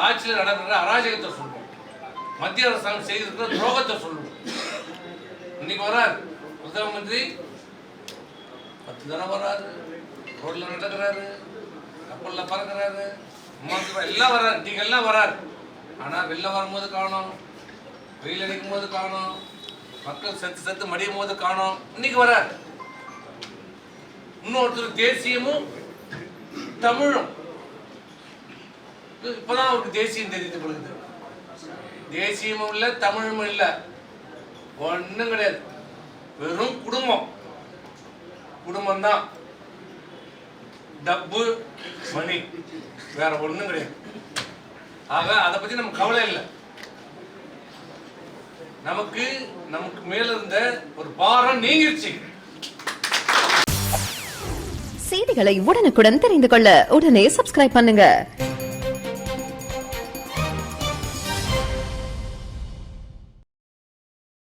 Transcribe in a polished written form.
ஆட்சியில் நடக்கிற அராஜகத்தை சொல்லுவோம், மத்திய அரசாங்கம் செய்திருக்கிற துரோகத்தை சொல்லுவோம். இன்னைக்கு வரார் பிரதம மந்திரி 10 தானே வராரு, ரோட்ல நடக்கிறாரு, கப்பல்ல பறக்கிறாரு, எல்லாம் வர்றாரு, நீங்க எல்லாம் வராரு. ஆனா வெளில வரும்போது காணும், வெயில் அடிக்கும் போது காணும், மக்கள் செத்து மடியும் போது காணும். இன்னைக்கு வராரு. இன்னொருத்தர் தேசியமும் தமிழும் இப்பதான் அவருக்கு தேசியம் தெரிந்து கொள்ளுது. தேசியமும் இல்லை, தமிழும் இல்லை, ஒன்றும் கிடையாது. வெறும் குடும்பம் தான், டப்பு மணி, வேற ஒன்றும் கிடையாது. ஆக அதை பத்தி நமக்கு கவலை இல்லை. நமக்கு மேல இருந்த ஒரு பாரம் நீங்கிருச்சு. செய்திகளை உடனுக்குடன் தெரிந்து கொள்ள உடனே சப்ஸ்கிரைப் பண்ணுங்க.